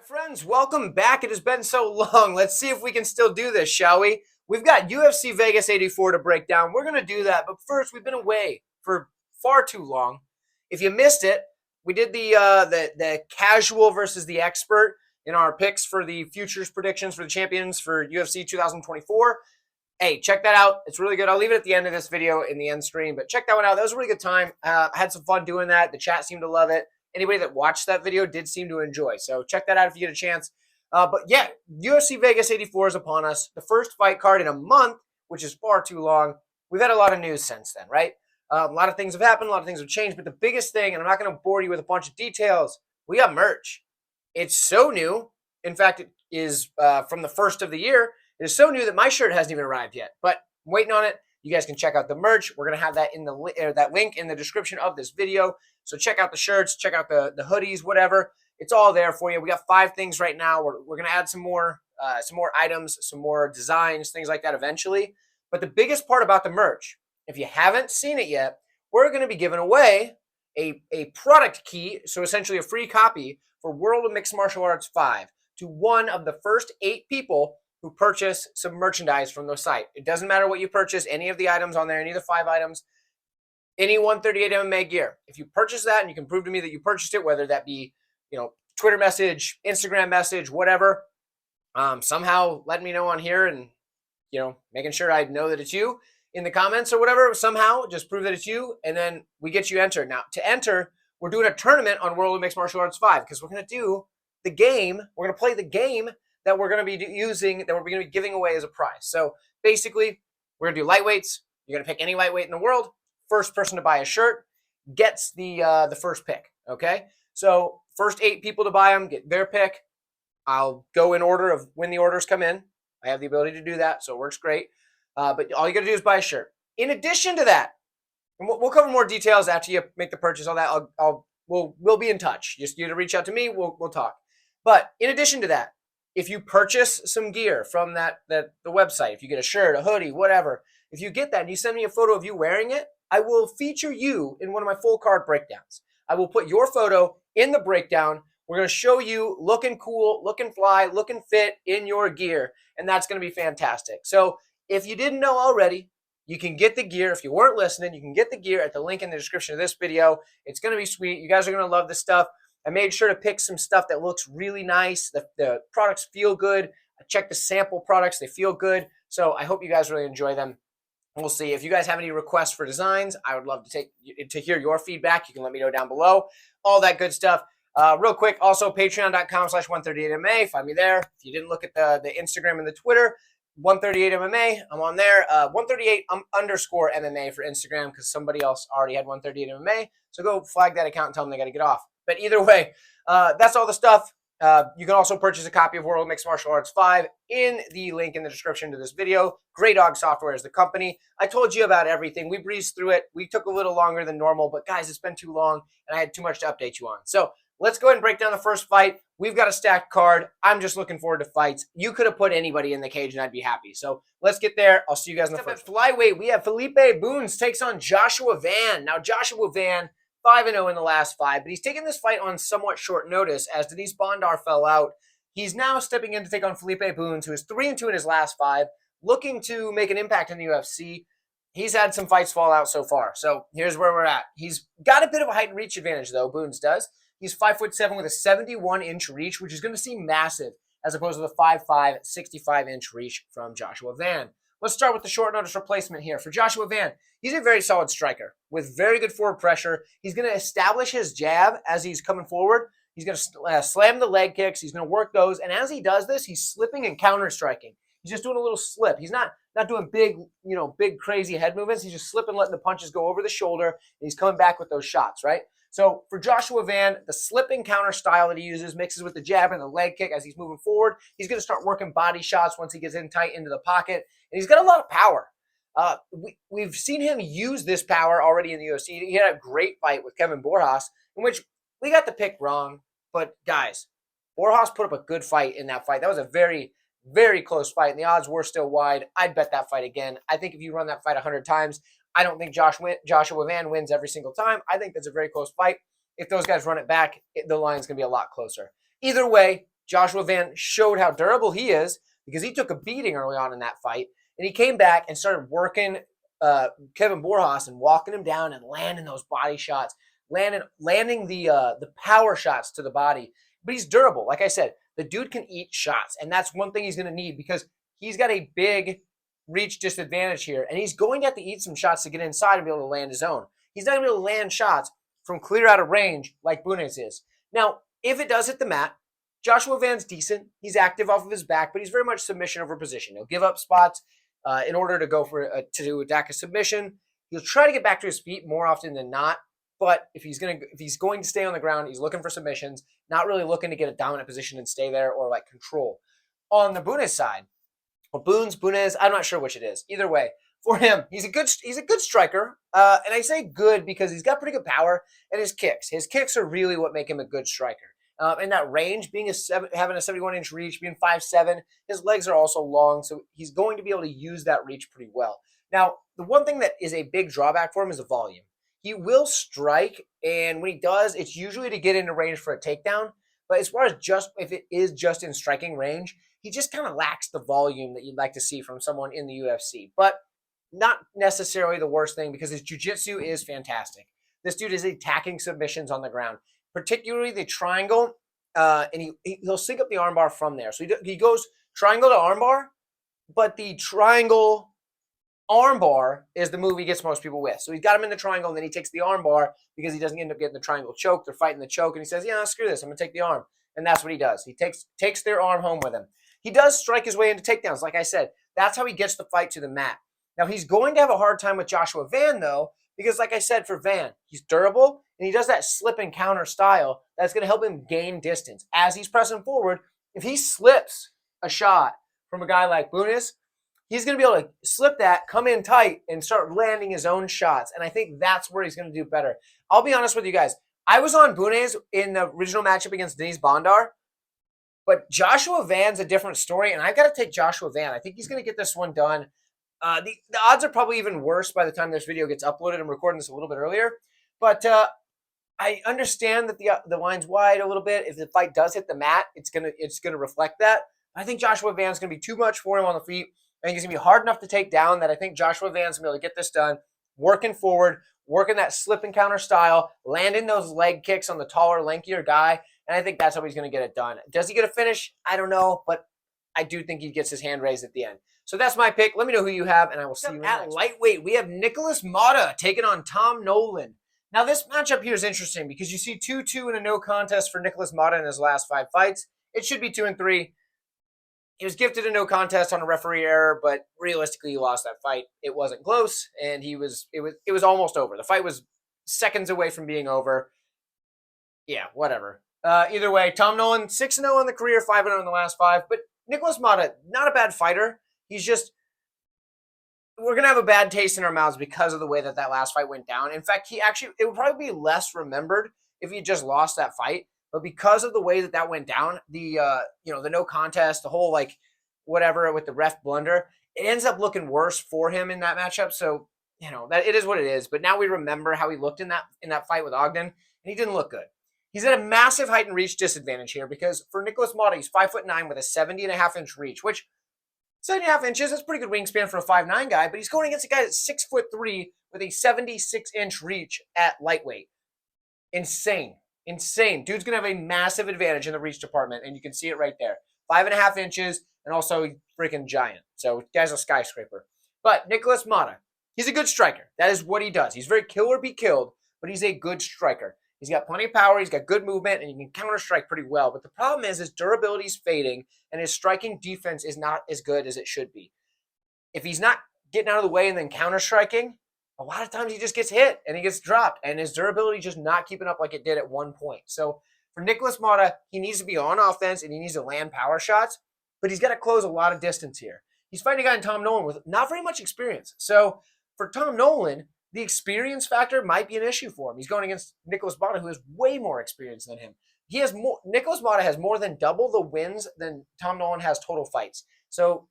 Friends, welcome back. It has been so long. Let's see if we can still do this, shall we? We've got UFC Vegas 84 to break down. We're going to do that, but first, we've been away for far too long. If you missed it, we did the casual versus the expert in our picks for the futures predictions for the champions for UFC 2024. Hey, check that out. It's really good. I'll leave it at the end of this video in the end screen, but check that one out. That was a really good time. I had some fun doing that. The chat seemed to love it. Anybody that watched that video did seem to enjoy. So check that out if you get a chance. But yeah, UFC Vegas 84 is upon us. The first fight card in a month, which is far too long. We've had a lot of news since then, right? A lot of things have happened. A lot of things have changed. But the biggest thing, and I'm not going to bore you with a bunch of details, we got merch. It's so new. In fact, it is from the first of the year. It is so new that my shirt hasn't even arrived yet. But I'm waiting on it. You guys can check out the merch. We're going to have that in that link in the description of this video. So check out the shirts, check out the hoodies, whatever. It's all there for you. We got 5 things right now. We're going to add some more items, some more designs, things like that eventually. But the biggest part about the merch, if you haven't seen it yet, we're going to be giving away a product key, so essentially a free copy for World of Mixed Martial Arts 5 to one of the first 8 people who purchase some merchandise from the site. It doesn't matter what you purchase, any of the items on there, any of the 5 items, any 138 MMA gear. If you purchase that and you can prove to me that you purchased it, whether that be, Twitter message, Instagram message, whatever, somehow let me know on here and, making sure I know that it's you in the comments or whatever, somehow just prove that it's you, and then we get you entered. Now, to enter, we're doing a tournament on World of Mixed Martial Arts 5 because we're going to do the game. We're going to play the game that we're going to be using, that we're going to be giving away as a prize. So basically, we're going to do lightweights. You're going to pick any lightweight in the world. First person to buy a shirt gets the first pick, okay? So first 8 people to buy them get their pick. I'll go in order of when the orders come in. I have the ability to do that, so it works great. But all you got to do is buy a shirt. In addition to that, and we'll cover more details after you make the purchase, all that. We'll be in touch. Just you to reach out to me, we'll talk. But in addition to that, if you purchase some gear from the website, if you get a shirt, a hoodie, whatever, if you get that and you send me a photo of you wearing it, I will feature you in one of my full card breakdowns. I will put your photo in the breakdown. We're going to show you looking cool, looking fly, looking fit in your gear, and that's going to be fantastic. So if you didn't know already, you can get the gear. If you weren't listening, you can get the gear at the link in the description of this video. It's going to be sweet. You guys are going to love this stuff. I made sure to pick some stuff that looks really nice. The products feel good. I checked the sample products. They feel good. So I hope you guys really enjoy them. We'll see. If you guys have any requests for designs, I would love to hear your feedback. You can let me know down below. All that good stuff. Real quick, also patreon.com/138MMA. Find me there. If you didn't look at the Instagram and the Twitter, 138MMA, I'm on there. 138_MMA for Instagram because somebody else already had 138MMA. So go flag that account and tell them they got to get off. But either way, that's all the stuff. You can also purchase a copy of World of Mixed Martial Arts 5 in the link in the description to this video. Grey Dog Software is the company. I told you about everything. We breezed through it. We took a little longer than normal, but guys, it's been too long, and I had too much to update you on. So let's go ahead and break down the first fight. We've got a stacked card. I'm just looking forward to fights. You could have put anybody in the cage, and I'd be happy. So let's get there. I'll see you guys in the first. At flyweight, we have Felipe Bunes takes on Joshua Van. Now, Joshua Van, 5-0 in the last 5, but he's taken this fight on somewhat short notice as Denise Bondar fell out. He's now stepping in to take on Felipe Bunes, who is 3-2 in his last 5, looking to make an impact in the UFC. He's had some fights fall out so far, so here's where we're at. He's got a bit of a height and reach advantage, though, Bunes does. He's 5'7" with a 71-inch reach, which is going to seem massive, as opposed to the 5'5", 65-inch reach from Joshua Van. Let's start with the short notice replacement here. For Joshua Van, he's a very solid striker with very good forward pressure. He's going to establish his jab as he's coming forward. He's going to slam the leg kicks. He's going to work those. And as he does this, he's slipping and counter-striking. He's just doing a little slip. He's not doing big, big crazy head movements. He's just slipping, letting the punches go over the shoulder. And he's coming back with those shots, right? So for Joshua Van, the slipping counter style that he uses mixes with the jab and the leg kick as he's moving forward. He's going to start working body shots once he gets in tight into the pocket. And he's got a lot of power. We've seen him use this power already in the UFC. He had a great fight with Kevin Borjas, in which we got the pick wrong. But guys, Borjas put up a good fight in that fight. That was a very, very close fight, and the odds were still wide. I'd bet that fight again. I think if you run that fight 100 times, I don't think Joshua Van wins every single time. I think that's a very close fight. If those guys run it back, the line's going to be a lot closer. Either way, Joshua Van showed how durable he is because he took a beating early on in that fight, and he came back and started working Kevin Borjas and walking him down and landing those body shots, landing the power shots to the body. But he's durable. Like I said, the dude can eat shots, and that's one thing he's going to need because he's got a big reach disadvantage here, and he's going to have to eat some shots to get inside and be able to land his own. He's not going to be able to land shots from clear out of range like Bunes is. Now, if it does hit the mat, Joshua Van's decent. He's active off of his back, but he's very much submission over position. He'll give up spots in order to go for to attack a submission. He'll try to get back to his feet more often than not. But if he's going to stay on the ground, he's looking for submissions, not really looking to get a dominant position and stay there or like control. On the Bunes side, or Bunes, I'm not sure which it is. Either way, for him, he's a good striker. And I say good because he's got pretty good power and his kicks are really what make him a good striker. And that range, having a 71-inch reach, being 5'7", his legs are also long, so he's going to be able to use that reach pretty well. Now, the one thing that is a big drawback for him is the volume. He will strike, and when he does, it's usually to get into range for a takedown. But as far as if it is just in striking range, he just kind of lacks the volume that you'd like to see from someone in the UFC. But not necessarily the worst thing because his jiu-jitsu is fantastic. This dude is attacking submissions on the ground, particularly the triangle, and he'll sync up the armbar from there. So he goes triangle to armbar, but the triangle armbar is the move he gets most people with. So he's got him in the triangle, and then he takes the armbar because he doesn't end up getting the triangle choke. They're fighting the choke, and he says, yeah, screw this. I'm going to take the arm. And that's what he does. He takes their arm home with him. He does strike his way into takedowns. Like I said, that's how he gets the fight to the mat. Now, he's going to have a hard time with Joshua Van, though, because like I said, for Van, he's durable, and he does that slip and counter style that's going to help him gain distance. As he's pressing forward, if he slips a shot from a guy like Bunes, he's going to be able to slip that, come in tight, and start landing his own shots. And I think that's where he's going to do better. I'll be honest with you guys. I was on Bunes in the original matchup against Denise Bondar, but Joshua Van's a different story, and I've got to take Joshua Van. I think he's going to get this one done. The odds are probably even worse by the time this video gets uploaded. I'm recording this a little bit earlier. But I understand that the line's wide a little bit. If the fight does hit the mat, it's gonna reflect that. I think Joshua Van's going to be too much for him on the feet. I think it's going to be hard enough to take down that I think Joshua Van's going to be able to get this done, working forward, working that slip and counter style, landing those leg kicks on the taller, lankier guy, and I think that's how he's going to get it done. Does he get a finish? I don't know, but I do think he gets his hand raised at the end. So that's my pick. Let me know who you have, and I will see you at lightweight. We have Nicolas Motta taking on Tom Nolan. Now, this matchup here is interesting because you see 2-2 in a no contest for Nicolas Motta in his last 5 fights. It should be 2-3. He was gifted a no contest on a referee error, but realistically, he lost that fight. It wasn't close, and it was almost over. The fight was seconds away from being over. Yeah, whatever. Either way, Tom Nolan 6-0 on the career, 5-0 in the last 5. But Nicolas Motta, not a bad fighter. He's just, we're going to have a bad taste in our mouths because of the way that last fight went down. In fact, it would probably be less remembered if he just lost that fight. But because of the way that went down, the no contest, the whole whatever with the ref blunder, it ends up looking worse for him in that matchup. So, that it is what it is. But now we remember how he looked in that fight with Ogden, and he didn't look good. He's at a massive height and reach disadvantage here because for Nicolas Motta, he's 5'9" with a 70.5-inch reach, which 7.5 inches, that's pretty good wingspan for a 5'9" guy, but he's going against a guy that's 6'3" with a 76-inch reach at lightweight. Insane. Dude's going to have a massive advantage in the reach department, and you can see it right there. 5.5 inches, and also freaking giant. So, guy's a skyscraper. But Nicolas Motta, he's a good striker. That is what he does. He's very kill or be killed, but he's a good striker. He's got plenty of power, he's got good movement, and he can counter-strike pretty well. But the problem is his durability is fading, and his striking defense is not as good as it should be. If he's not getting out of the way and then counter-striking, a lot of times he just gets hit and he gets dropped, and his durability just not keeping up like it did at one point. So for Nicolas Motta, he needs to be on offense and he needs to land power shots, but he's got to close a lot of distance here. He's fighting a guy in Tom Nolan with not very much experience. So for Tom Nolan, the experience factor might be an issue for him. He's going against Nicolas Motta, who has way more experience than him. Nicolas Motta has more than double the wins than Tom Nolan has total fights. So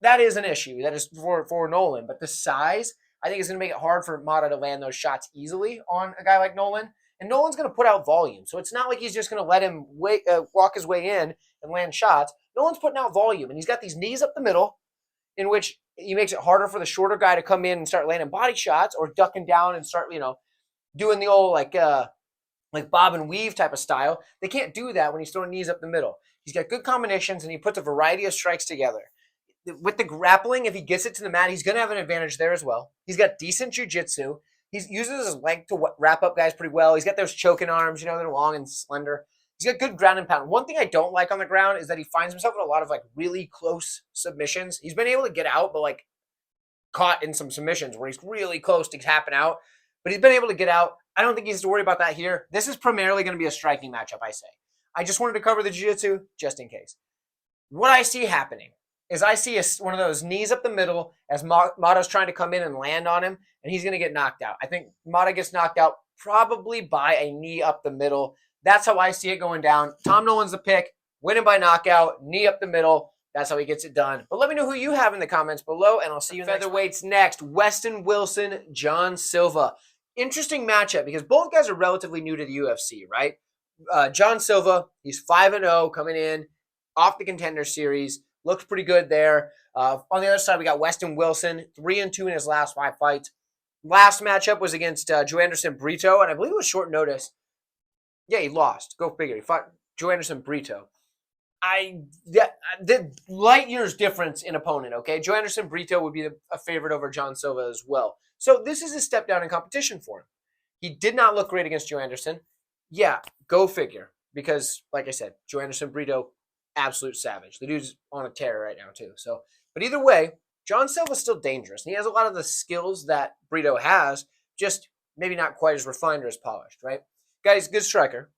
that is an issue. That is for Nolan. But the size, I think, is going to make it hard for Motta to land those shots easily on a guy like Nolan. And Nolan's going to put out volume. So it's not like he's just going to let him walk his way in and land shots. Nolan's putting out volume, and he's got these knees up the middle, in which he makes it harder for the shorter guy to come in and start landing body shots or ducking down and start, doing the old like bob and weave type of style. They can't do that when he's throwing knees up the middle. He's got good combinations, and he puts a variety of strikes together. With the grappling, if he gets it to the mat, he's going to have an advantage there as well. He's got decent jiu-jitsu. He uses his length to wrap up guys pretty well. He's got those choking arms, they're long and slender. He's got good ground and pound. One thing I don't like on the ground is that he finds himself in a lot of really close submissions. He's been able to get out, but caught in some submissions where he's really close to tapping out. But he's been able to get out. I don't think he has to worry about that here. This is primarily going to be a striking matchup, I say. I just wanted to cover the jiu-jitsu just in case. What I see happening is I see one of those knees up the middle as Motta's trying to come in and land on him, and he's going to get knocked out. I think Motta gets knocked out probably by a knee up the middle. That's how I see it going down. Tom Nolan's the pick, winning by knockout, knee up the middle. That's how he gets it done. But let me know who you have in the comments below, and I'll see you in the featherweights next. Weston Wilson, John Silva. Interesting matchup because both guys are relatively new to the UFC, right? John Silva, he's 5-0 coming in off the Contender Series. Looks pretty good there. On the other side, we got Weston Wilson, 3-2 in his last 5 fights. Last matchup was against Joanderson Brito, and I believe it was short notice. Yeah, he lost. Go figure. He fought Joanderson Brito. The light years difference in opponent, okay? Joanderson Brito would be a favorite over John Silva as well. So this is a step down in competition for him. He did not look great against Joanderson. Yeah, go figure. Because, like I said, Joanderson Brito, absolute savage. The dude's on a tear right now, too. So, but either way, John Silva's still dangerous. And he has a lot of the skills that Brito has, just maybe not quite as refined or as polished, right? Guy's a good striker.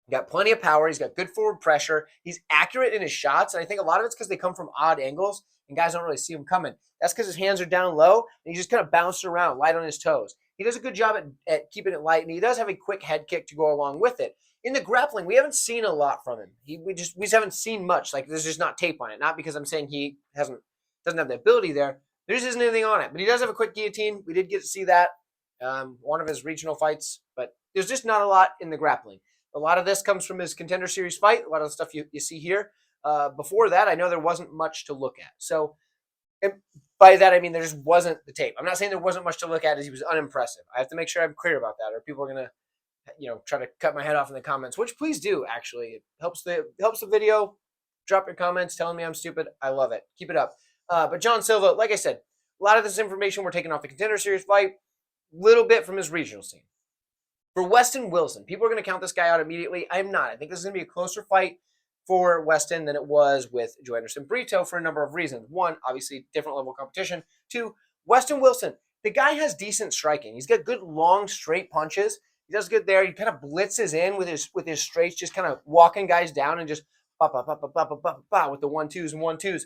He's got plenty of power. He's got good forward pressure. He's accurate in his shots. And I think a lot of it's because they come from odd angles and guys don't really see him coming. That's because his hands are down low and he's just kind of bouncing around, light on his toes. He does a good job at keeping it light, and he does have a quick head kick to go along with it. In the grappling, we haven't seen a lot from him. We just haven't seen much. There's just not tape on it. Not because I'm saying he doesn't have the ability there. There just isn't anything on it. But he does have a quick guillotine. We did get to see that one of his regional fights. But there's just not a lot in the grappling. A lot of this comes from his Contender Series fight. A lot of the stuff you see here. Before that, I know there wasn't much to look at. So by that, I mean there just wasn't the tape. I'm not saying there wasn't much to look at as he was unimpressive. I have to make sure I'm clear about that, or people are going to try to cut my head off in the comments, which please do, actually. It helps the video. Drop your comments telling me I'm stupid. I love it. Keep it up. But John Silva, like I said, a lot of this information we're taking off the Contender Series fight, little bit from his regional scene. For Weston Wilson, people are going to count this guy out immediately. I'm not. I think this is going to be a closer fight for Weston than it was with Joanderson Brito for a number of reasons. One, obviously, different level of competition. Two, Weston Wilson, the guy has decent striking. He's got good, long, straight punches. He does good there. He kind of blitzes in with his straights, just kind of walking guys down and just with the 1-2s and 1-2s.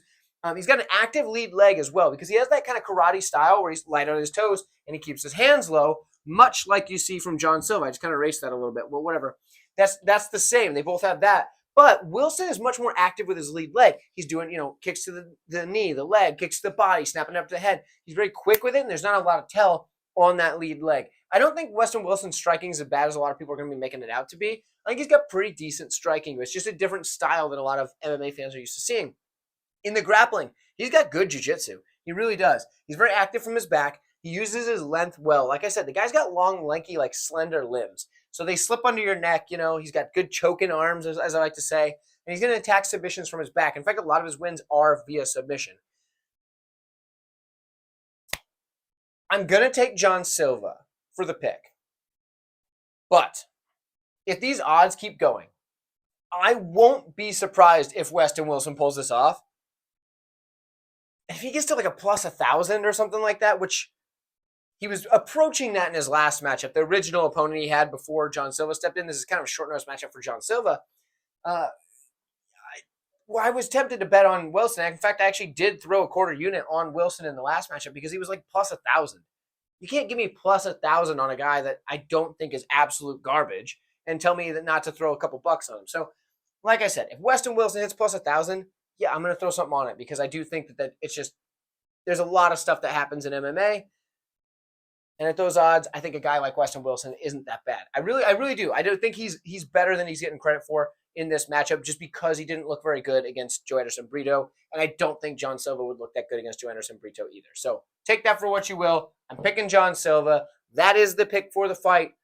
He's got an active lead leg as well because he has that kind of karate style where he's light on his toes and he keeps his hands low, much like you see from John Silva. I just kind of erased that a little bit. Well, whatever. That's the same. They both have that. But Wilson is much more active with his lead leg. He's doing, kicks to the knee, the leg, kicks to the body, snapping up to the head. He's very quick with it, and there's not a lot of tell on that lead leg. I don't think Weston Wilson's striking is as bad as a lot of people are going to be making it out to be. I think he's got pretty decent striking, but it's just a different style than a lot of MMA fans are used to seeing. In the grappling, he's got good jiu-jitsu. He really does. He's very active from his back. He uses his length well. Like I said, the guy's got long, lanky, slender limbs. So they slip under your neck, He's got good choking arms, as I like to say. And he's going to attack submissions from his back. In fact, a lot of his wins are via submission. I'm going to take John Silva for the pick. But if these odds keep going, I won't be surprised if Weston Wilson pulls this off. If he gets to a plus 1,000 or something like that, which he was approaching that in his last matchup, the original opponent he had before John Silva stepped in. This is kind of a short notice matchup for John Silva. I was tempted to bet on Wilson. In fact, I actually did throw a quarter unit on Wilson in the last matchup because he was plus 1,000. You can't give me plus 1,000 on a guy that I don't think is absolute garbage and tell me that not to throw a couple bucks on him. So, like I said, if Weston Wilson hits plus 1,000, yeah, I'm going to throw something on it because I do think that it's just, there's a lot of stuff that happens in MMA. And at those odds, I think a guy like Weston Wilson isn't that bad. I really do. I don't think he's better than he's getting credit for in this matchup just because he didn't look very good against Joe Anderson Brito. And I don't think John Silva would look that good against Joe Anderson Brito either. So take that for what you will. I'm picking John Silva. That is the pick for the fight.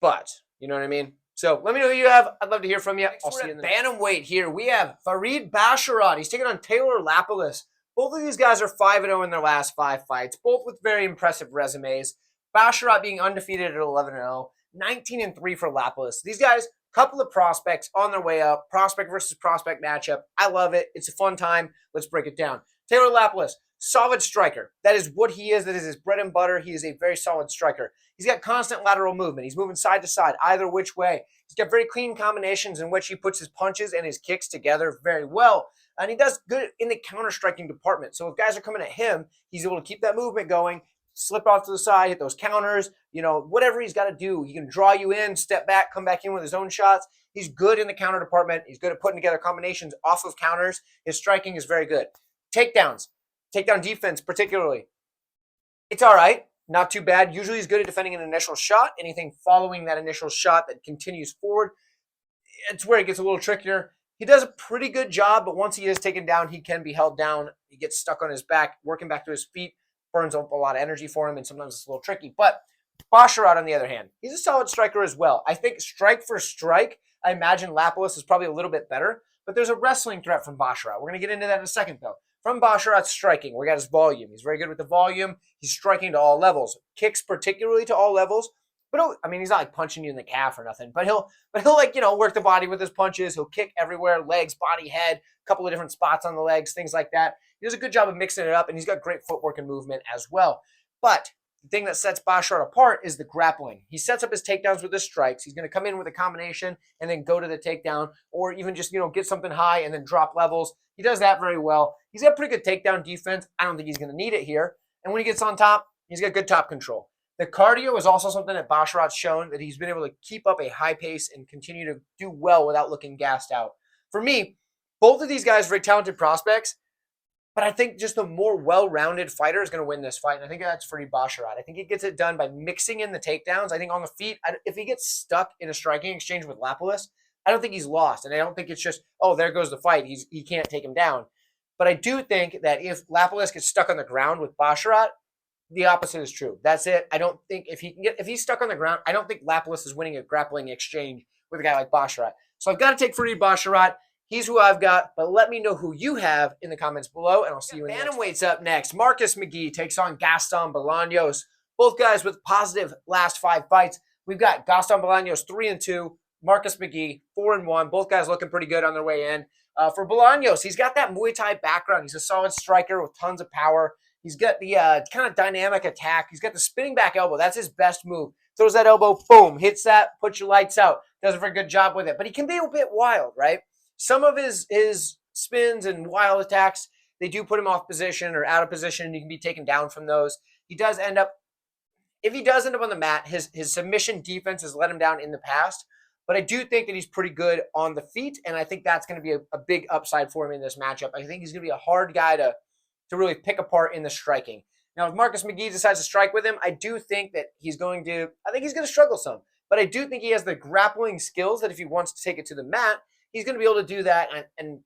But, you know what I mean? So let me know who you have. I'd love to hear from you. I'll see you in the bantamweight here. We have Farid Basharat. He's taking on Taylor Lapilus. Both of these guys are 5-0 in their last 5 fights, both with very impressive resumes. Basharat being undefeated at 11-0, 19-3 for Lapilus. These guys, couple of prospects on their way up, prospect versus prospect matchup. I love it. It's a fun time. Let's break it down. Taylor Lapilus, solid striker. That is what he is. That is his bread and butter. He is a very solid striker. He's got constant lateral movement. He's moving side to side, either which way. He's got very clean combinations in which he puts his punches and his kicks together very well. And he does good in the counter-striking department. So if guys are coming at him, he's able to keep that movement going, slip off to the side, hit those counters, whatever he's got to do. He can draw you in, step back, come back in with his own shots. He's good in the counter department. He's good at putting together combinations off of counters. His striking is very good. Takedowns, takedown defense particularly. It's all right. Not too bad. Usually he's good at defending an initial shot. Anything following that initial shot that continues forward, it's where it gets a little trickier. He does a pretty good job, but once he is taken down, he can be held down. He gets stuck on his back, working back to his feet, burns up a lot of energy for him, and sometimes it's a little tricky. But Basharat, on the other hand, he's a solid striker as well. I think strike for strike, I imagine Lapilus is probably a little bit better, but there's a wrestling threat from Basharat. We're going to get into that in a second, though. From Basharat's striking, we got his volume. He's very good with the volume. He's striking to all levels, kicks particularly to all levels. But he's not like punching you in the calf or nothing. But he'll work the body with his punches. He'll kick everywhere, legs, body, head, a couple of different spots on the legs, things like that. He does a good job of mixing it up, and he's got great footwork and movement as well. But the thing that sets Basharat apart is the grappling. He sets up his takedowns with his strikes. He's going to come in with a combination and then go to the takedown, or even just get something high and then drop levels. He does that very well. He's got pretty good takedown defense. I don't think he's going to need it here. And when he gets on top, he's got good top control. The cardio is also something that Basharat's shown, that he's been able to keep up a high pace and continue to do well without looking gassed out. For me, both of these guys are very talented prospects, but I think just a more well-rounded fighter is going to win this fight, and I think that's Farid Basharat. I think he gets it done by mixing in the takedowns. I think on the feet, if he gets stuck in a striking exchange with Lapilus, I don't think he's lost, and I don't think it's just, there goes the fight. He can't take him down. But I do think that if Lapilus gets stuck on the ground with Basharat, the opposite is true. That's it. I don't think if he's stuck on the ground, I don't think Lapilus is winning a grappling exchange with a guy like Basharat. So I've got to take Farid Basharat. He's who I've got, but let me know who you have in the comments below, and I'll see you in the next. Bantamweight's up next. Marcus McGhee takes on Gaston Balonos. Both guys with positive last 5 fights. We've got Gaston Balonos 3-2, Marcus McGhee 4-1. Both guys looking pretty good on their way in. For Balonos, he's got that Muay Thai background. He's a solid striker with tons of power. He's got the kind of dynamic attack. He's got the spinning back elbow. That's his best move. Throws that elbow, boom, hits that, puts your lights out. Does a very good job with it. But he can be a bit wild, right? Some of his spins and wild attacks, they do put him off position or out of position, and he can be taken down from those. If he does end up on the mat, his submission defense has let him down in the past. But I do think that he's pretty good on the feet, and I think that's going to be a big upside for him in this matchup. I think he's going to be a hard guy to really pick apart in the striking. Now, if Marcus McGhee decides to strike with him, I do think that he's going to struggle some. But I do think he has the grappling skills that if he wants to take it to the mat, he's going to be able to do that. And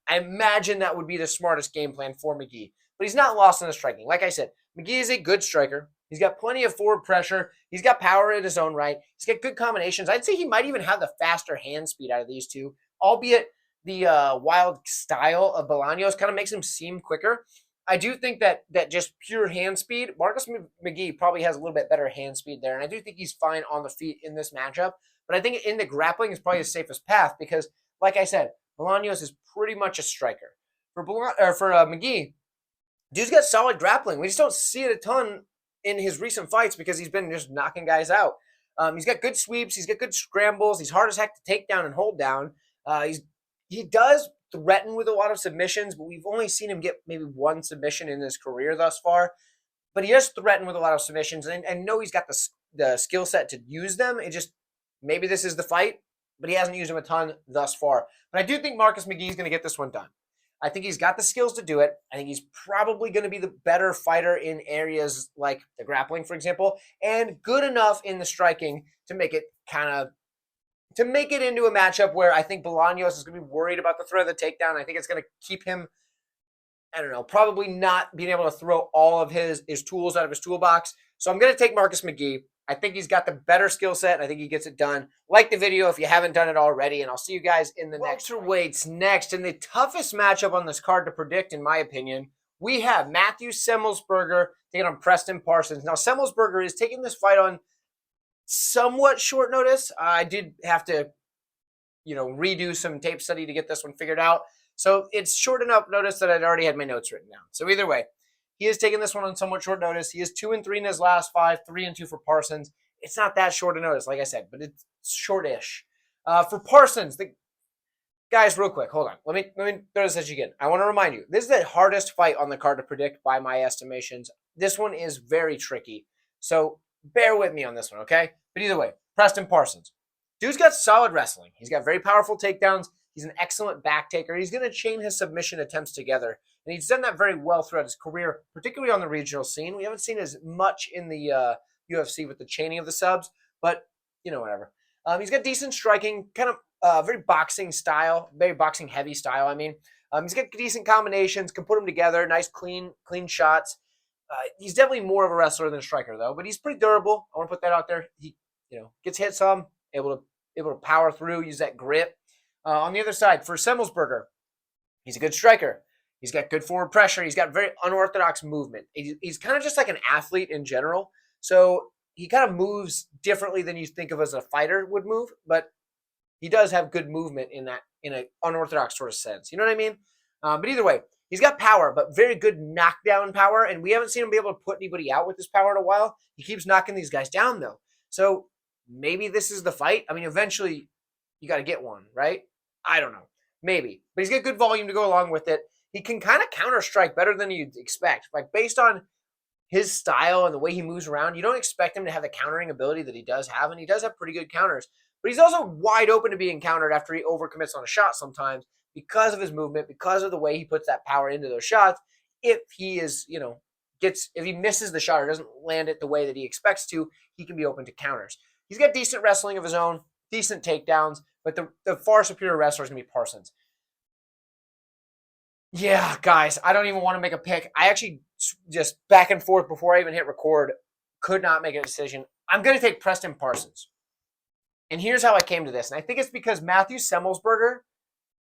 I imagine that would be the smartest game plan for McGhee. But he's not lost in the striking. Like I said, McGhee is a good striker. He's got plenty of forward pressure. He's got power in his own right. He's got good combinations. I'd say he might even have the faster hand speed out of these two, albeit the wild style of Balonos kind of makes him seem quicker. I do think that just pure hand speed, Marcus McGhee probably has a little bit better hand speed there, and I do think he's fine on the feet in this matchup. But I think in the grappling is probably his safest path because, like I said, Balonos is pretty much a striker. For McGhee, dude's got solid grappling. We just don't see it a ton in his recent fights because he's been just knocking guys out. He's got good sweeps. He's got good scrambles. He's hard as heck to take down and hold down. He does threaten with a lot of submissions, but we've only seen him get maybe 1 submission in his career thus far. But he does threaten with a lot of submissions, and know he's got the skill set to use them. It just, maybe this is the fight, but he hasn't used them a ton thus far. But I do think Marcus McGhee is going to get this one done. I think he's got the skills to do it. I think he's probably going to be the better fighter in areas like the grappling, for example, and good enough in the striking to make it into a matchup where I think Balonos is going to be worried about the threat of the takedown. I think it's going to keep him, I don't know, probably not being able to throw all of his tools out of his toolbox. So I'm going to take Marcus McGhee. I think he's got the better skill set. I think he gets it done. Like the video if you haven't done it already, and I'll see you guys in the next welterweights next. And the toughest matchup on this card to predict, in my opinion, we have Matthew Semelsberger taking on Preston Parsons. Now, Semelsberger is taking this fight on somewhat short notice. I did have to, redo some tape study to get this one figured out. So it's short enough notice that I'd already had my notes written down. So either way, he is taking this one on somewhat short notice. He is 2-3 in his last 5, 3-2 for Parsons. It's not that short a notice, like I said, but it's shortish. For Parsons, guys, real quick, hold on. Let me throw this at you again. I want to remind you, this is the hardest fight on the card to predict by my estimations. This one is very tricky. So bear with me on this one, okay? But either way, Preston Parsons. Dude's got solid wrestling. He's got very powerful takedowns. He's an excellent back taker. He's going to chain his submission attempts together. And he's done that very well throughout his career, particularly on the regional scene. We haven't seen as much in the UFC with the chaining of the subs, but, whatever. He's got decent striking, kind of very boxing style, very boxing heavy style, I mean. He's got decent combinations, can put them together, nice, clean shots. He's definitely more of a wrestler than a striker, though, but he's pretty durable. I want to put that out there. He, gets hit some, able to power through, use that grip. On the other side, for Semelsberger, he's a good striker. He's got good forward pressure. He's got very unorthodox movement. He's kind of just like an athlete in general. So he kind of moves differently than you think of as a fighter would move, but he does have good movement in an unorthodox sort of sense. You know what I mean? But either way, he's got power, but very good knockdown power, and we haven't seen him be able to put anybody out with his power in a while. He keeps knocking these guys down, though. So maybe this is the fight. I mean, eventually you got to get one, right? I don't know. Maybe. But he's got good volume to go along with it. He can kind of counter-strike better than you'd expect. Like, based on his style and the way he moves around, you don't expect him to have the countering ability that he does have, and he does have pretty good counters. But he's also wide open to being countered after he overcommits on a shot sometimes because of his movement, because of the way he puts that power into those shots. If he is, if he misses the shot or doesn't land it the way that he expects to, he can be open to counters. He's got decent wrestling of his own, decent takedowns, but the far superior wrestler is going to be Parsons. Yeah, guys, I don't even want to make a pick. I actually just back and forth before I even hit record, could not make a decision. I'm going to take Preston Parsons. And here's how I came to this. And I think it's because Matthew Semelsberger,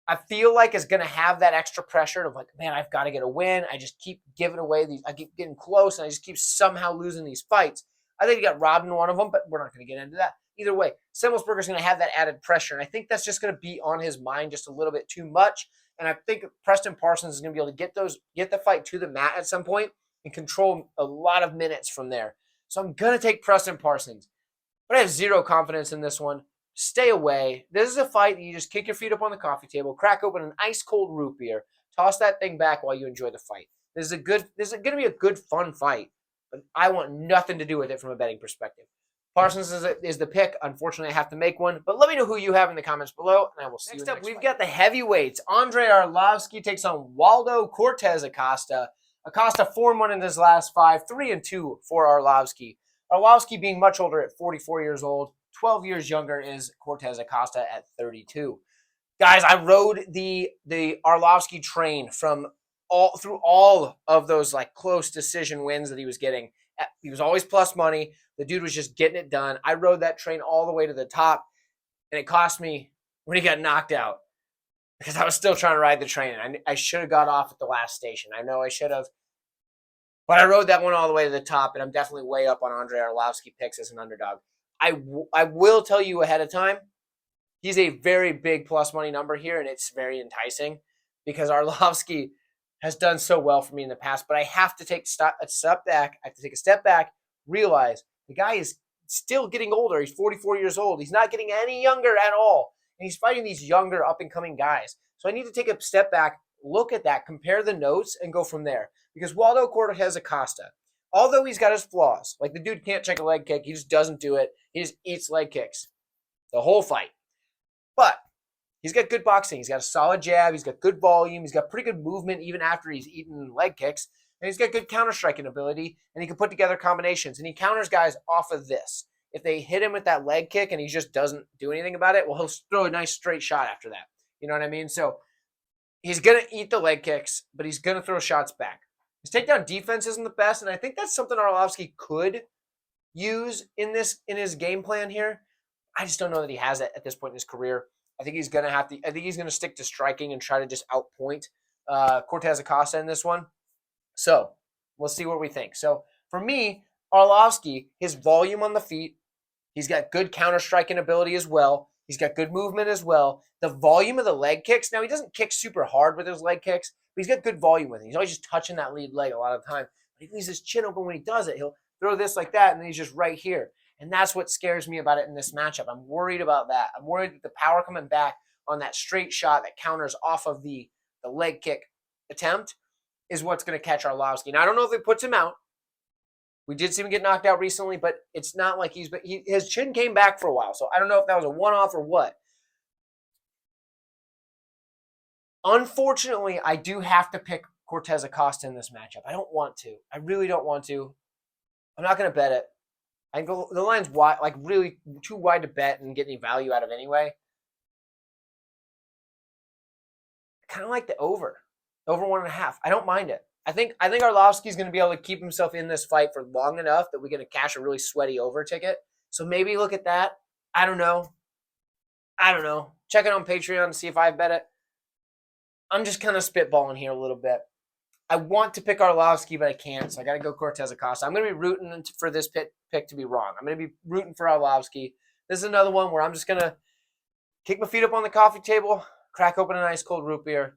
I feel like, is going to have that extra pressure of like, man, I've got to get a win. I just keep giving away these. I keep getting close, and I just keep somehow losing these fights. I think he got robbed in one of them, but we're not going to get into that. Either way, Semelsberger is going to have that added pressure, and I think that's just going to be on his mind just a little bit too much. And I think Preston Parsons is going to be able to get the fight to the mat at some point and control a lot of minutes from there. So I'm going to take Preston Parsons, but I have zero confidence in this one. Stay away. This is a fight that you just kick your feet up on the coffee table, crack open an ice cold root beer, toss that thing back while you enjoy the fight. This is going to be a good, fun fight, but I want nothing to do with it from a betting perspective. Parsons is the pick. Unfortunately, I have to make one. But let me know who you have in the comments below, and I will see you next up. We've got the heavyweights. Arlovski takes on Waldo Cortes-Acosta. Acosta 4-1 in his last 5, 3-2 for Arlovski. Arlovski being much older at 44 years old. 12 years younger is Cortes-Acosta at 32. Guys, I rode the Arlovski train through all of those like close decision wins that he was getting. He was always plus money. The dude was just getting it done. I rode that train all the way to the top, and it cost me when he got knocked out because I was still trying to ride the train. And I should have got off at the last station. I know I should have. But I rode that one all the way to the top, and I'm definitely way up on Andrei Arlovski picks as an underdog. I will tell you ahead of time, he's a very big plus money number here, and it's very enticing because Arlovski has done so well for me in the past. But I have to take a step back, realize the guy is still getting older. He's 44 years old. He's not getting any younger at all. And he's fighting these younger up-and-coming guys. So I need to take a step back, look at that, compare the notes, and go from there. Because Waldo Cortes-Acosta, although he's got his flaws, like the dude can't check a leg kick, he just doesn't do it. He just eats leg kicks the whole fight. But He's got good boxing. He's got a solid jab. He's got good volume. He's got pretty good movement even after he's eaten leg kicks. And he's got good counter-striking ability, and he can put together combinations. And he counters guys off of this. If they hit him with that leg kick and he just doesn't do anything about it, well, he'll throw a nice straight shot after that. You know what I mean? So he's going to eat the leg kicks, but he's going to throw shots back. His takedown defense isn't the best, and I think that's something Arlovski could use in his game plan here. I just don't know that he has it at this point in his career. I think he's going to have to. I think he's going to stick to striking and try to just outpoint Cortes-Acosta in this one. So we'll see what we think. So for me, Arlovski, his volume on the feet, he's got good counter-striking ability as well. He's got good movement as well. The volume of the leg kicks. Now, he doesn't kick super hard with his leg kicks, but he's got good volume with it. He's always just touching that lead leg a lot of the time. But he leaves his chin open when he does it. He'll throw this like that, and then he's just right here. And that's what scares me about it in this matchup. I'm worried about that. I'm worried that the power coming back on that straight shot that counters off of the leg kick attempt is what's going to catch Arlovski. Now, I don't know if it puts him out. We did see him get knocked out recently, but it's not like his chin came back for a while. So I don't know if that was a one-off or what. Unfortunately, I do have to pick Cortes-Acosta in this matchup. I don't want to. I really don't want to. I'm not going to bet it. I think the line's wide, like really too wide to bet and get any value out of anyway. Kind of like the over 1.5. I don't mind it. I think Arlovski's going to be able to keep himself in this fight for long enough that we're going to cash a really sweaty over ticket. So maybe look at that. I don't know. Check it on Patreon and see if I bet it. I'm just kind of spitballing here a little bit. I want to pick Arlovski, but I can't, so I got to go Cortes-Acosta. I'm going to be rooting for this pick to be wrong. I'm going to be rooting for Arlovski. This is another one where I'm just going to kick my feet up on the coffee table, crack open a nice cold root beer,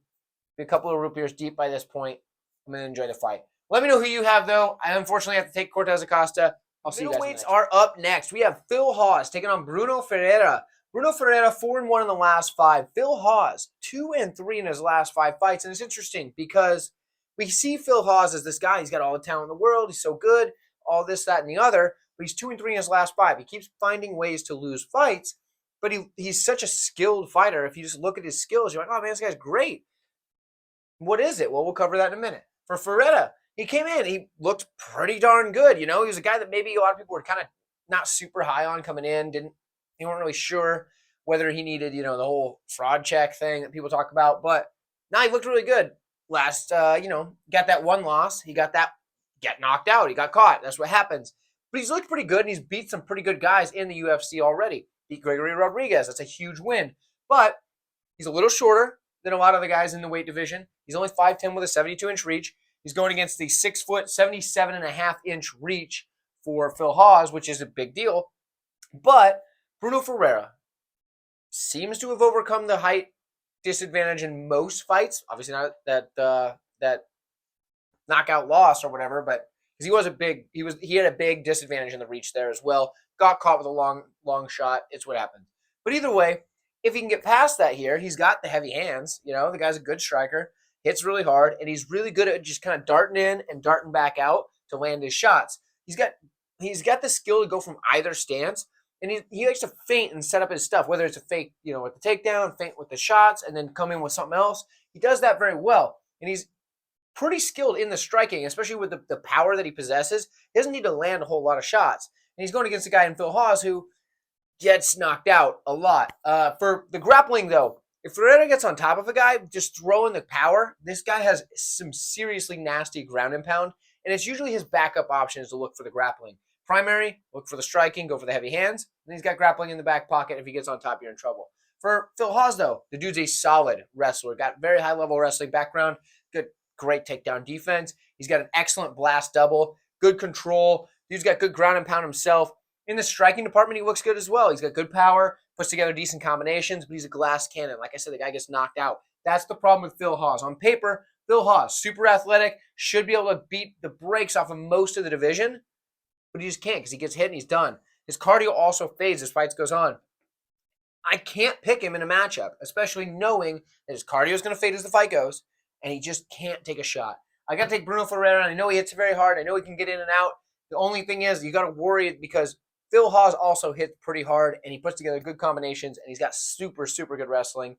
be a couple of root beers deep by this point. I'm going to enjoy the fight. Let me know who you have, though. I unfortunately have to take Cortes-Acosta. I'll see you guys next. Middleweights are up next. We have Phil Hawes taking on Bruno Ferreira. Bruno Ferreira, 4-1 in the last 5. Phil Hawes, 2-3 in his last 5 fights. And it's interesting because we see Phil Hawes as this guy. He's got all the talent in the world. He's so good, all this, that, and the other. But he's 2-3 in his last 5. He keeps finding ways to lose fights, but he's such a skilled fighter. If you just look at his skills, you're like, oh, man, this guy's great. What is it? Well, we'll cover that in a minute. For Ferreira, he came in. He looked pretty darn good. You know, he was a guy that maybe a lot of people were kind of not super high on coming in. They weren't really sure whether he needed, the whole fraud check thing that people talk about. But now he looked really good. Got that one loss. He got knocked out. He got caught. That's what happens. But he's looked pretty good, and he's beat some pretty good guys in the UFC already. Beat Gregory Rodriguez. That's a huge win. But he's a little shorter than a lot of the guys in the weight division. He's only 5'10" with a 72-inch reach. He's going against the 6 foot, 77.5-inch reach for Phil Hawes, which is a big deal. But Bruno Ferreira seems to have overcome the height disadvantage in most fights. Obviously not that knockout loss or whatever, but because he had a big disadvantage in the reach there as well. Got caught with a long shot. It's what happened. But either way, if he can get past that here, he's got the heavy hands. The guy's a good striker. Hits really hard, and he's really good at just kind of darting in and darting back out to land his shots. He's got the skill to go from either stance, and he likes to feint and set up his stuff, whether it's a fake, with the takedown, feint with the shots, and then come in with something else. He does that very well, and he's pretty skilled in the striking, especially with the power that he possesses. He doesn't need to land a whole lot of shots, and he's going against a guy in Phil Hawes who gets knocked out a lot. For the grappling, though, if Ferreira gets on top of a guy, just throwing the power, this guy has some seriously nasty ground and pound, and it's usually his backup option is to look for the grappling. Primary, look for the striking, go for the heavy hands, and he's got grappling in the back pocket. If he gets on top, you're in trouble. For Phil Hawes, though, the dude's a solid wrestler, got very high-level wrestling background, great takedown defense. He's got an excellent blast double, good control. Dude's got good ground and pound himself. In the striking department, he looks good as well. He's got good power, puts together decent combinations, but he's a glass cannon. Like I said, the guy gets knocked out. That's the problem with Phil Hawes. On paper, Phil Hawes, super athletic, should be able to beat the brakes off of most of the division, but he just can't because he gets hit and he's done. His cardio also fades as fights goes on. I can't pick him in a matchup, especially knowing that his cardio is going to fade as the fight goes, and he just can't take a shot. I got to take Bruno Ferreira, and I know he hits very hard. I know he can get in and out. The only thing is you got to worry because Phil Hawes also hits pretty hard, and he puts together good combinations, and he's got super, super good wrestling.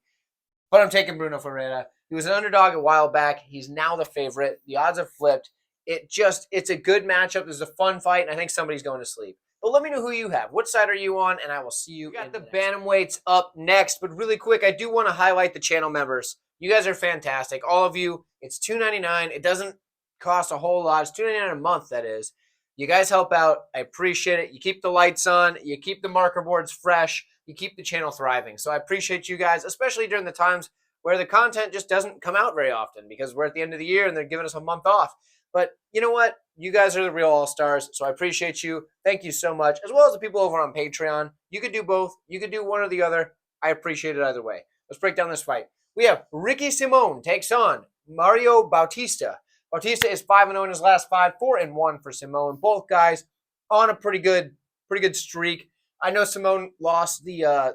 but I'm taking Bruno Ferreira. He was an underdog a while back. He's now the favorite. The odds have flipped. It's a good matchup. It's a fun fight, and I think somebody's going to sleep. But let me know who you have. What side are you on? And I will see you. We got the bantamweights up next. But really quick, I do want to highlight the channel members. You guys are fantastic. All of you. It's $2.99. It doesn't cost a whole lot. It's $2.99 a month, that is. You guys help out. I appreciate it. You keep the lights on. You keep the marker boards fresh. You keep the channel thriving. So I appreciate you guys, especially during the times where the content just doesn't come out very often because we're at the end of the year and they're giving us a month off. But you know what? You guys are the real all-stars, so I appreciate you. Thank you so much, as well as the people over on Patreon. You could do both. You could do one or the other. I appreciate it either way. Let's break down this fight. We have Ricky Simon takes on Mario Bautista. Bautista is 5-0 in his last 5, 4-1 for Simon. Both guys on a pretty good streak. I know Simon lost the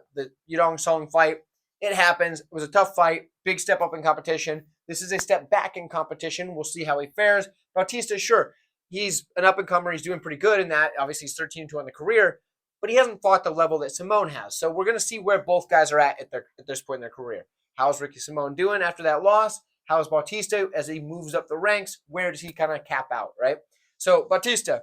Yudong Song fight. It happens. It was a tough fight. Big step up in competition. This is a step back in competition. We'll see how he fares. Bautista, sure, he's an up-and-comer. He's doing pretty good in that. Obviously, he's 13-2 on the career, but he hasn't fought the level that Simon has. So we're going to see where both guys are at this point in their career. How's Ricky Simon doing after that loss? How is Bautista as he moves up the ranks? Where does he kind of cap out, right? So Bautista,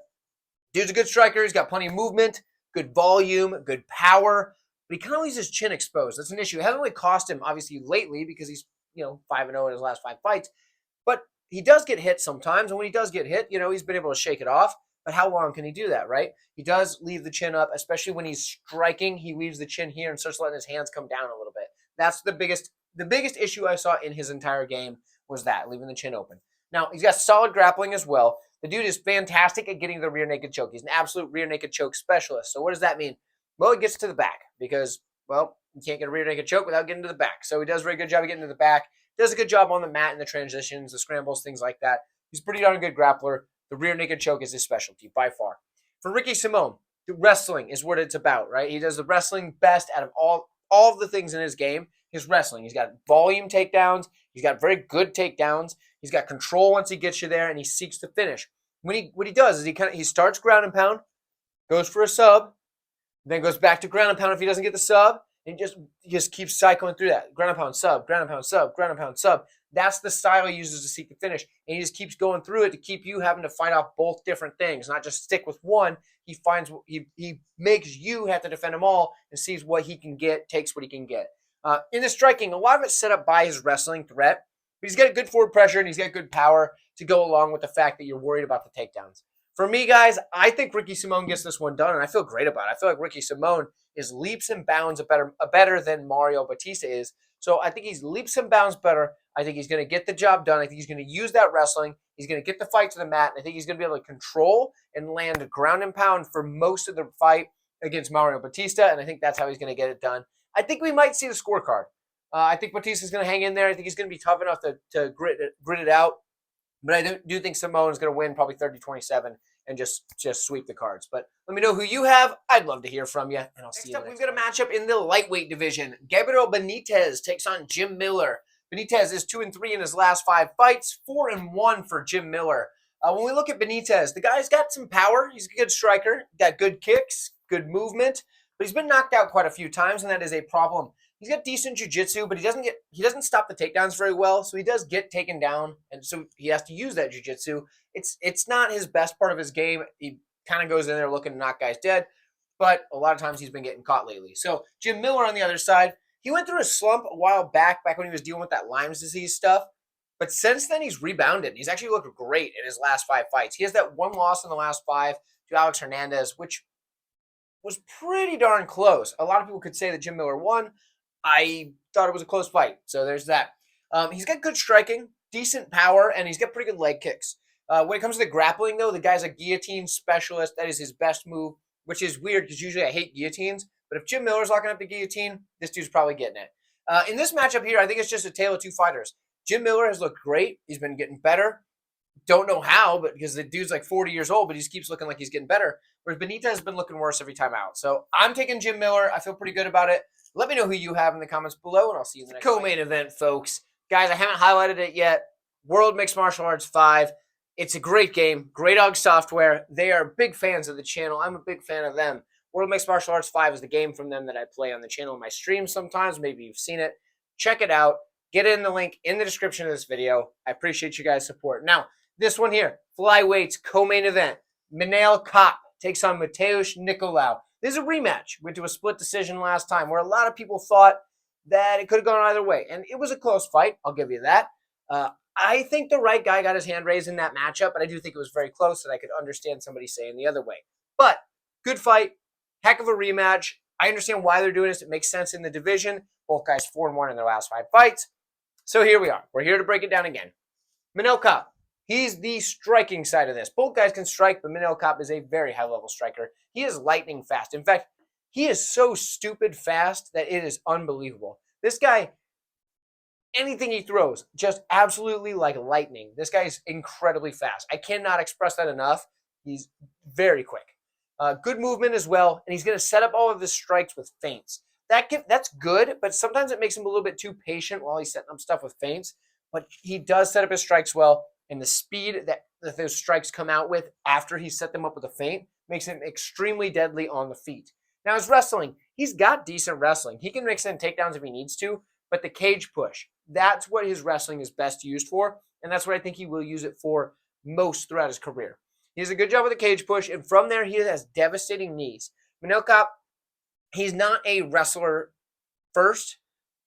dude's a good striker. He's got plenty of movement, good volume, good power, but he kind of leaves his chin exposed. That's an issue. It hasn't really cost him, obviously, lately because he's 5-0 in his last 5 fights. But he does get hit sometimes, and when he does get hit, he's been able to shake it off. But how long can he do that, right? He does leave the chin up, especially when he's striking. He leaves the chin here and starts letting his hands come down a little bit. That's the biggest issue I saw in his entire game was that, leaving the chin open. Now, he's got solid grappling as well. The dude is fantastic at getting the rear naked choke. He's an absolute rear naked choke specialist. So what does that mean? Well, he gets to the back because, you can't get a rear naked choke without getting to the back. So he does a very good job of getting to the back. Does a good job on the mat in the transitions, the scrambles, things like that. He's a pretty darn good grappler. The rear naked choke is his specialty by far. For Ricky Simon, the wrestling is what it's about, right? He does the wrestling best out of all of the things in his game. His wrestling. He's got volume takedowns. He's got very good takedowns. He's got control once he gets you there, and he seeks to finish. What he does is he starts ground and pound, goes for a sub, then goes back to ground and pound if he doesn't get the sub, and he just keeps cycling through that. Ground and pound, sub, ground and pound, sub, ground and pound, sub. That's the style he uses to seek the finish. And he just keeps going through it to keep you having to fight off both different things, not just stick with one. He makes you have to defend them all and sees what he can get, takes what he can get. In the striking, a lot of it's set up by his wrestling threat. But he's got a good forward pressure and he's got good power to go along with the fact that you're worried about the takedowns. For me, guys, I think Ricky Simon gets this one done, and I feel great about it. I feel like Ricky Simon is leaps and bounds better than Mario Bautista is. So I think he's leaps and bounds better. I think he's going to get the job done. I think he's going to use that wrestling. He's going to get the fight to the mat, and I think he's going to be able to control and land ground and pound for most of the fight against Mario Bautista, and I think that's how he's going to get it done. I think we might see the scorecard. I think Bautista's going to hang in there. I think he's going to be tough enough to grit it out. But I do think Simon is going to win probably 30-27 and just sweep the cards. But let me know who you have. I'd love to hear from you, and I'll see you next up. We've got a matchup in the lightweight division. Gabriel Benitez takes on Jim Miller. Benitez is 2-3 in his last 5 fights, 4-1 for Jim Miller. When we look at Benitez, the guy's got some power. He's a good striker, got good kicks, good movement, but he's been knocked out quite a few times, and that is a problem. He's got decent jiu-jitsu, but he doesn't stop the takedowns very well, so he does get taken down, and so he has to use that jiu-jitsu. It's not his best part of his game. He kind of goes in there looking to knock guys dead, but a lot of times he's been getting caught lately. So Jim Miller on the other side, he went through a slump a while back when he was dealing with that Lyme's disease stuff, but since then he's rebounded. He's actually looked great in his last 5 fights. He has that one loss in the last 5 to Alex Hernandez, which was pretty darn close. A lot of people could say that Jim Miller won. I thought it was a close fight, so there's that. He's got good striking, decent power, and he's got pretty good leg kicks. When it comes to the grappling, though, the guy's a guillotine specialist. That is his best move, which is weird because usually I hate guillotines. But if Jim Miller's locking up the guillotine, this dude's probably getting it. In this matchup here, I think it's just a tale of 2 fighters. Jim Miller has looked great. He's been getting better. Don't know how, but because the dude's like 40 years old, but he just keeps looking like he's getting better. Whereas Benitez has been looking worse every time out. So I'm taking Jim Miller. I feel pretty good about it. Let me know who you have in the comments below, and I'll see you in the next co-main event, folks. Guys, I haven't highlighted it yet. World Mixed Martial Arts 5. It's a great game. Great Dog Software. They are big fans of the channel. I'm a big fan of them. World Mixed Martial Arts 5 is the game from them that I play on the channel in my streams sometimes. Maybe you've seen it. Check it out. get in the link in the description of this video. I appreciate you guys' support. Now, this one here, flyweights co-main event. Kape takes on Mateusz Nicolau. This is a rematch. Went to a split decision last time where a lot of people thought that it could have gone either way. And it was a close fight. I'll give you that. I think the right guy got his hand raised in that matchup, but I do think it was very close, and I could understand somebody saying the other way. But good fight. Heck of a rematch. I understand why they're doing this. It makes sense in the division. Both guys 4-1 in their last 5 fights. So here we are. We're here to break it down again. Kape. He's the striking side of this. Both guys can strike, but Kape is a very high-level striker. He is lightning fast. In fact, he is so stupid fast that it is unbelievable. This guy, anything he throws, just absolutely like lightning. This guy is incredibly fast. I cannot express that enough. He's very quick. Good movement as well, and he's going to set up all of his strikes with feints. That's good, but sometimes it makes him a little bit too patient while he's setting up stuff with feints. But he does set up his strikes well, and the speed that those strikes come out with after he set them up with a feint makes him extremely deadly on the feet. Now, his wrestling, he's got decent wrestling. He can mix in takedowns if he needs to, but the cage push, that's what his wrestling is best used for, and that's what I think he will use it for most throughout his career. He does a good job with the cage push, and from there, he has devastating knees. Kape, he's not a wrestler first,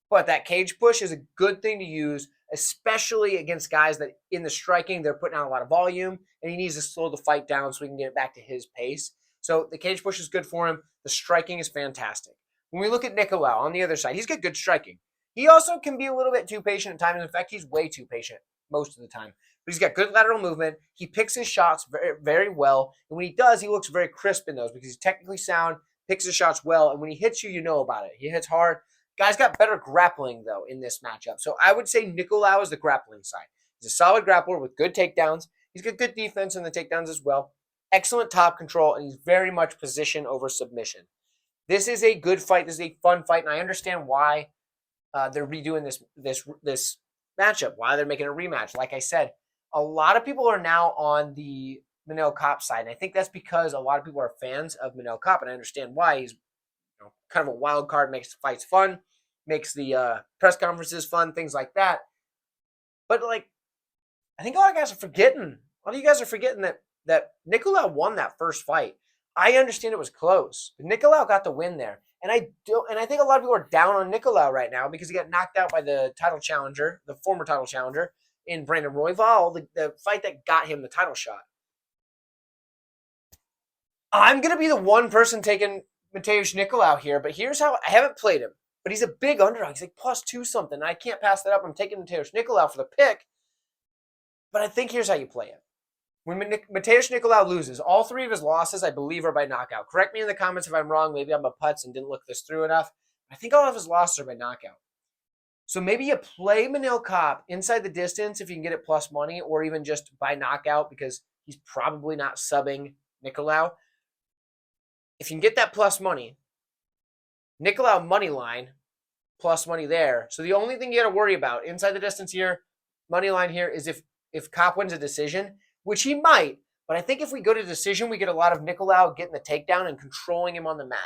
but that cage push is a good thing to use, especially against guys that in the striking, they're putting out a lot of volume, and he needs to slow the fight down so he can get it back to his pace. So the cage push is good for him. The striking is fantastic. When we look at Nicolau on the other side, he's got good striking. He also can be a little bit too patient at times. In fact, he's way too patient most of the time. But he's got good lateral movement. He picks his shots very, very well. And when he does, he looks very crisp in those because he's technically sound, picks his shots well. And when he hits you, you know about it. He hits hard. Guy's got better grappling, though, in this matchup. So I would say Nicolau is the grappling side. He's a solid grappler with good takedowns. He's got good defense in the takedowns as well. Excellent top control, and he's very much position over submission. This is a good fight. This is a fun fight, and I understand why they're redoing this matchup, why they're making a rematch. Like I said, a lot of people are now on the Kape side, and I think that's because a lot of people are fans of Kape, and I understand why. He's kind of a wild card, makes the fights fun, makes the press conferences fun, things like that. But I think a lot of guys are forgetting. A lot of you guys are forgetting that Nicolau won that first fight. I understand it was close, but Nicolau got the win there, and I think a lot of people are down on Nicolau right now because he got knocked out by the title challenger, the former title challenger, in Brandon Royval, the fight that got him the title shot. I'm gonna be the one person taking Mateusz Nicolau here, but here's how I haven't played him, but he's a big underdog. He's like +2 something. I can't pass that up. I'm taking Mateusz Nicolau for the pick, but I think here's how you play it. When Mateusz Nicolau loses, all 3 of his losses, I believe, are by knockout. Correct me in the comments if I'm wrong. Maybe I'm a putz and didn't look this through enough. I think all of his losses are by knockout. So maybe you play Kape inside the distance if you can get it plus money, or even just by knockout because he's probably not subbing Nicolau. If you can get that plus money, Nicolau money line, plus money there. So the only thing you got to worry about inside the distance here, money line here, is if Kape wins a decision, which he might. But I think if we go to decision, we get a lot of Nicolau getting the takedown and controlling him on the mat.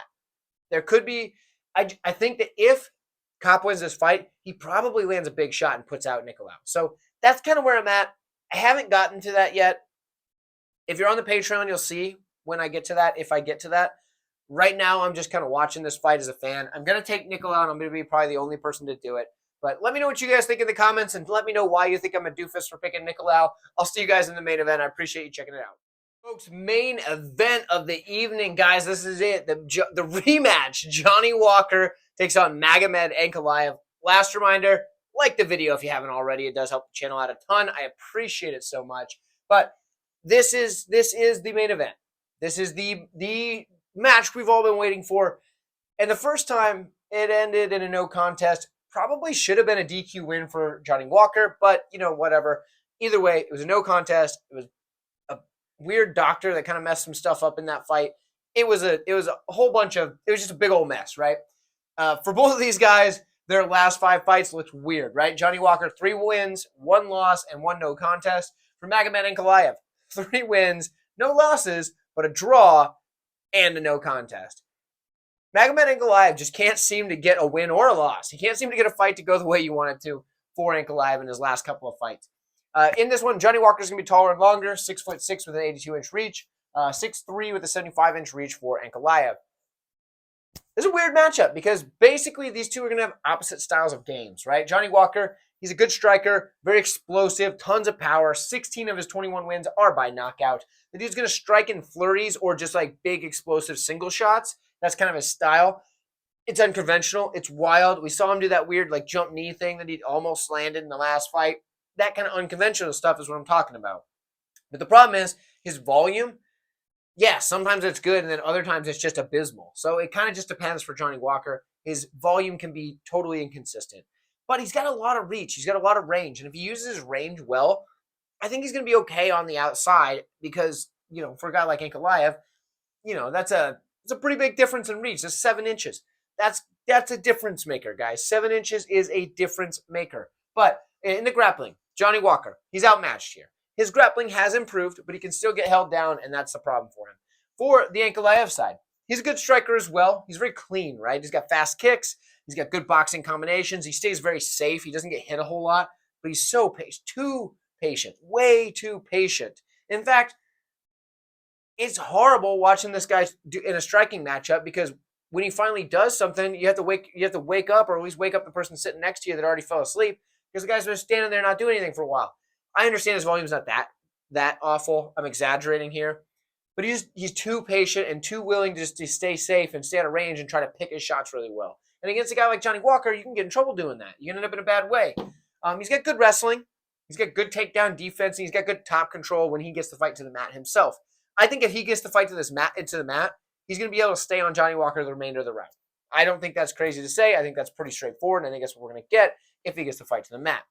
There could be, I think that if Kape wins this fight, he probably lands a big shot and puts out Nicolau. So that's kind of where I'm at. I haven't gotten to that yet. If you're on the Patreon, you'll see when I get to that, if I get to that. Right now, I'm just kind of watching this fight as a fan. I'm going to take Nicolau, and I'm going to be probably the only person to do it. But let me know what you guys think in the comments, and let me know why you think I'm a doofus for picking Nicolau. I'll see you guys in the main event. I appreciate you checking it out. Folks, main event of the evening, guys. This is it. The rematch. Johnny Walker takes on Magomed Ankalaev. Last reminder, like the video if you haven't already. It does help the channel out a ton. I appreciate it so much. But this is the main event. This is the match we've all been waiting for. And the first time it ended in a no contest. Probably should have been a DQ win for Johnny Walker, but, whatever. Either way, it was a no contest. It was a weird doctor that kind of messed some stuff up in that fight. It was a whole bunch of, it was just a big old mess, right? For both of these guys, their last 5 fights looked weird, right? Johnny Walker, 3 wins, 1 loss, and 1 no contest. For Magomed Ankalaev, 3 wins, no losses, but a draw and a no contest. Magomed Ankalaev just can't seem to get a win or a loss. He can't seem to get a fight to go the way you want it to. for Ankalaev in his last couple of fights. In this one, Johnny Walker's going to be taller and longer, 6'6" with an 82-inch reach, 6'3" with a 75-inch reach for Ankalaev. It's a weird matchup because basically these two are going to have opposite styles of games, right? Johnny Walker, he's a good striker, very explosive, tons of power. 16 of his 21 wins are by knockout. The dude's going to strike in flurries or just like big explosive single shots. That's kind of his style. It's unconventional. It's wild. We saw him do that weird like jump knee thing that he almost landed in the last fight. That kind of unconventional stuff is what I'm talking about. But the problem is his volume. Yeah, sometimes it's good, and then other times it's just abysmal. So it kind of just depends for Johnny Walker. His volume can be totally inconsistent. But he's got a lot of reach. He's got a lot of range. And if he uses his range well, I think he's going to be okay on the outside because, for a guy like Ankalaev, that's a pretty big difference in reach. That's 7 inches. That's a difference maker, guys. 7 inches is a difference maker. But in the grappling, Johnny Walker, he's outmatched here. His grappling has improved, but he can still get held down, and that's the problem for him. For the Ankalaev side, he's a good striker as well. He's very clean, right? He's got fast kicks. He's got good boxing combinations. He stays very safe. He doesn't get hit a whole lot, but he's so patient, too patient, way too patient. In fact, it's horrible watching this guy in a striking matchup because when he finally does something, you have to wake up, or at least wake up the person sitting next to you that already fell asleep because the guy's been standing there not doing anything for a while. I understand his volume's not that awful. I'm exaggerating here. But he's too patient and too willing just to stay safe and stay out of range and try to pick his shots really well. And against a guy like Johnny Walker, you can get in trouble doing that. You can end up in a bad way. He's got good wrestling. He's got good takedown defense. And he's got good top control when he gets the fight to the mat himself. I think if he gets the fight to the mat, he's going to be able to stay on Johnny Walker the remainder of the round. I don't think that's crazy to say. I think that's pretty straightforward, and I think that's what we're going to get if he gets the fight to the mat.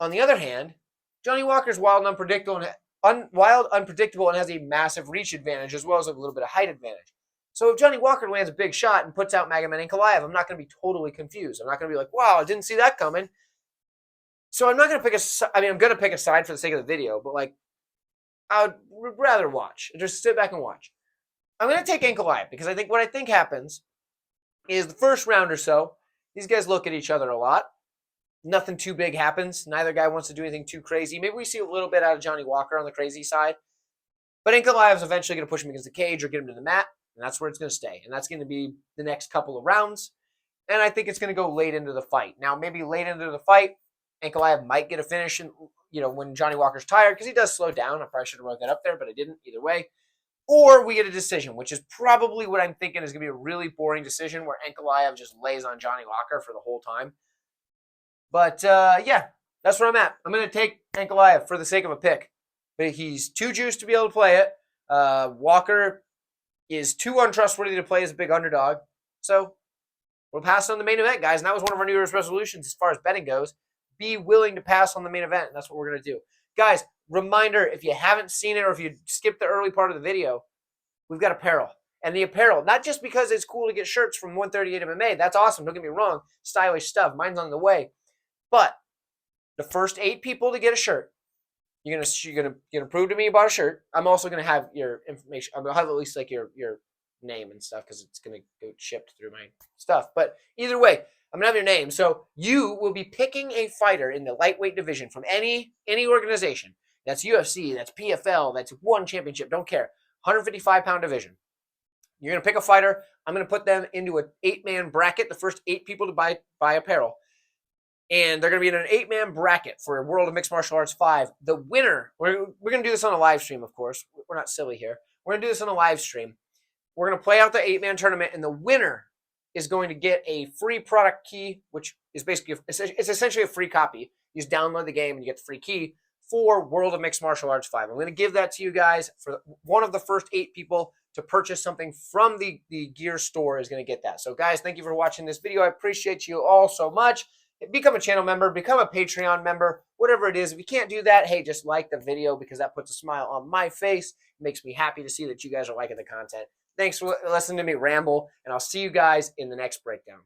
On the other hand, Johnny Walker's wild and unpredictable and has a massive reach advantage as well as a little bit of height advantage. So if Johnny Walker lands a big shot and puts out Magomed Ankalaev, I'm not going to be totally confused. I'm not going to be like, wow, I didn't see that coming. So I'm not going to I'm going to pick a side for the sake of the video, but I would rather watch. Just sit back and watch. I'm going to take Ankalaev because I think what I think happens is the first round or so, these guys look at each other a lot. Nothing too big happens. Neither guy wants to do anything too crazy. Maybe we see a little bit out of Johnny Walker on the crazy side. But Ankalaev is eventually going to push him against the cage or get him to the mat, and that's where it's going to stay. And that's going to be the next couple of rounds. And I think it's going to go late into the fight. Now, maybe late into the fight, Ankalaev might get a finish when Johnny Walker's tired, because he does slow down. I probably should have wrote that up there, but I didn't. Either way. Or we get a decision, which is probably what I'm thinking is going to be a really boring decision where Ankalaev just lays on Johnny Walker for the whole time. But, yeah, that's where I'm at. I'm going to take Ankalaev for the sake of a pick. But he's too juiced to be able to play it. Walker is too untrustworthy to play as a big underdog. So we'll pass on the main event, guys. And that was one of our New Year's resolutions as far as betting goes. Be willing to pass on the main event. And that's what we're going to do. Guys, reminder, if you haven't seen it or if you skipped the early part of the video, we've got apparel. And the apparel, not just because it's cool to get shirts from 138 MMA. That's awesome. Don't get me wrong. Stylish stuff. Mine's on the way. But the first 8 people to get a shirt, you're gonna prove to me you bought a shirt. I'm also gonna have your information. I'm gonna have at least your name and stuff because it's gonna go shipped through my stuff. But either way, I'm gonna have your name. So you will be picking a fighter in the lightweight division from any organization. That's UFC, that's PFL, that's one championship. Don't care. 155-pound division. You're gonna pick a fighter. I'm gonna put them into an 8-man bracket. The first 8 people to buy apparel. And they're going to be in an 8-man bracket for World of Mixed Martial Arts 5. The winner, we're going to do this on a live stream, of course. We're not silly here. We're going to do this on a live stream. We're going to play out the 8-man tournament, and the winner is going to get a free product key, which is basically, it's essentially a free copy. You just download the game, and you get the free key for World of Mixed Martial Arts 5. I'm going to give that to you guys. For one of the first 8 people to purchase something from the gear store is going to get that. So, guys, thank you for watching this video. I appreciate you all so much. Become a channel member, become a Patreon member, whatever it is. If you can't do that, hey, just like the video because that puts a smile on my face. It makes me happy to see that you guys are liking the content. Thanks for listening to me ramble, and I'll see you guys in the next breakdown.